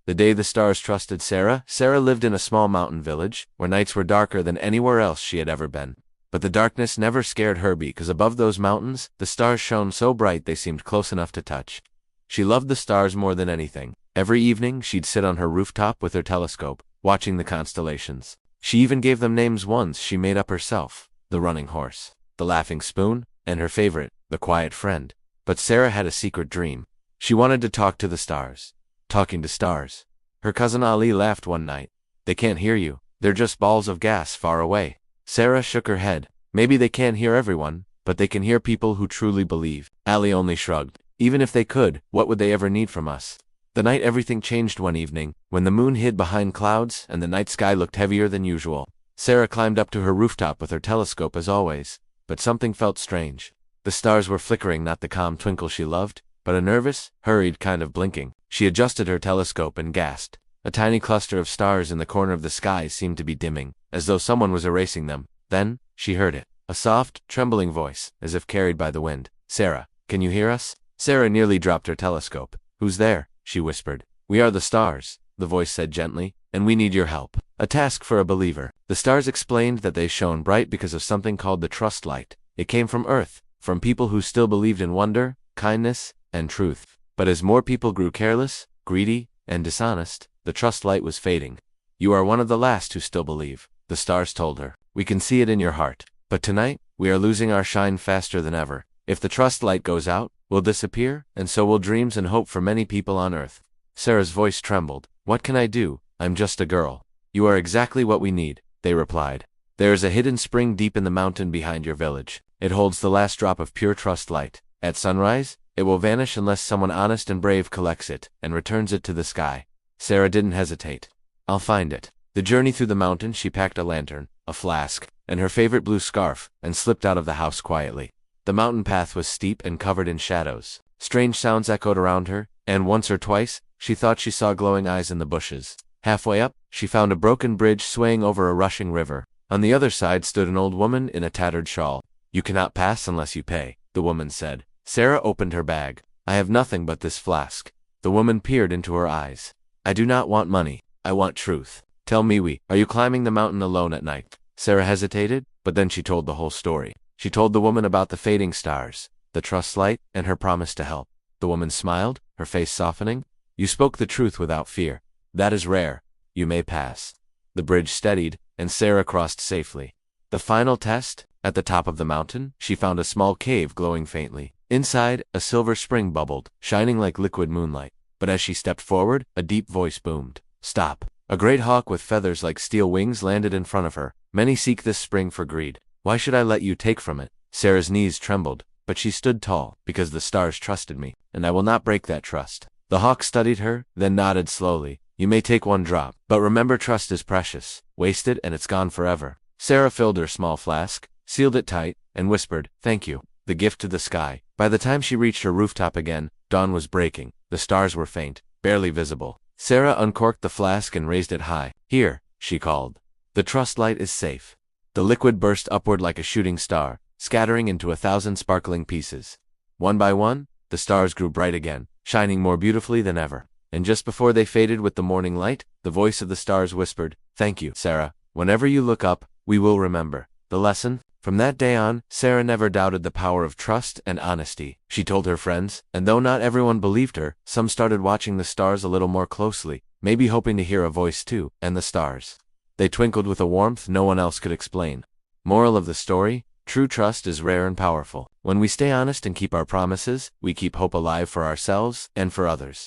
The day the stars trusted Sara, Sara lived in a small mountain village, where nights were darker than anywhere else she had ever been. But the darkness never scared her because above those mountains, the stars shone so bright they seemed close enough to touch. She loved the stars more than anything. Every evening, she'd sit on her rooftop with her telescope, watching the constellations. She even gave them names once she made up herself: the running horse, the laughing spoon, and her favorite, the quiet friend. But Sara had a secret dream. She wanted to talk to the stars. Talking to stars. Her cousin Ali laughed one night. "They can't hear you. They're just balls of gas far away." Sara shook her head. "Maybe they can't hear everyone, but they can hear people who truly believe." Ali only shrugged. "Even if they could, what would they ever need from us?" The night everything changed one evening, when the moon hid behind clouds and the night sky looked heavier than usual. Sara climbed up to her rooftop with her telescope as always, but something felt strange. The stars were flickering, not the calm twinkle she loved, but a nervous, hurried kind of blinking. She adjusted her telescope and gasped. A tiny cluster of stars in the corner of the sky seemed to be dimming, as though someone was erasing them. Then, she heard it. A soft, trembling voice, as if carried by the wind. "Sara, can you hear us?" Sara nearly dropped her telescope. "Who's there?" she whispered. "We are the stars," the voice said gently, "and we need your help. A task for a believer." The stars explained that they shone bright because of something called the trust light. It came from Earth, from people who still believed in wonder, kindness, and truth. But as more people grew careless, greedy, and dishonest, the trust light was fading. "You are one of the last who still believe," the stars told her. "We can see it in your heart. But tonight, we are losing our shine faster than ever. If the trust light goes out, we'll disappear, and so will dreams and hope for many people on Earth." Sara's voice trembled. "What can I do? I'm just a girl." "You are exactly what we need," they replied. "There is a hidden spring deep in the mountain behind your village. It holds the last drop of pure trust light. At sunrise, it will vanish unless someone honest and brave collects it and returns it to the sky." Sara didn't hesitate. "I'll find it." The journey through the mountain, she packed a lantern, a flask, and her favorite blue scarf, and slipped out of the house quietly. The mountain path was steep and covered in shadows. Strange sounds echoed around her, and once or twice, she thought she saw glowing eyes in the bushes. Halfway up, she found a broken bridge swaying over a rushing river. On the other side stood an old woman in a tattered shawl. "You cannot pass unless you pay," the woman said. Sara opened her bag. "I have nothing but this flask." The woman peered into her eyes. "I do not want money. I want truth. Tell me, are you climbing the mountain alone at night?" Sara hesitated, but then she told the whole story. She told the woman about the fading stars, the trust light, and her promise to help. The woman smiled, her face softening. "You spoke the truth without fear. That is rare. You may pass." The bridge steadied, and Sara crossed safely. The final test? At the top of the mountain, she found a small cave glowing faintly. Inside, a silver spring bubbled, shining like liquid moonlight. But as she stepped forward, a deep voice boomed. "Stop." A great hawk with feathers like steel wings landed in front of her. "Many seek this spring for greed. Why should I let you take from it?" Sara's knees trembled, but she stood tall, "Because the stars trusted me, and I will not break that trust." The hawk studied her, then nodded slowly. "You may take one drop, but remember, trust is precious. Waste it and it's gone forever." Sara filled her small flask, sealed it tight, and whispered, "Thank you," the gift to the sky. By the time she reached her rooftop again, dawn was breaking. The stars were faint, barely visible. Sara uncorked the flask and raised it high. "Here," she called. "The trust light is safe." The liquid burst upward like a shooting star, scattering into 1,000 sparkling pieces. One by one, the stars grew bright again, shining more beautifully than ever. And just before they faded with the morning light, the voice of the stars whispered, "Thank you, Sara. Whenever you look up, we will remember." The lesson? From that day on, Sara never doubted the power of trust and honesty. She told her friends, and though not everyone believed her, some started watching the stars a little more closely, maybe hoping to hear a voice too, and the stars. They twinkled with a warmth no one else could explain. Moral of the story: true trust is rare and powerful. When we stay honest and keep our promises, we keep hope alive for ourselves and for others.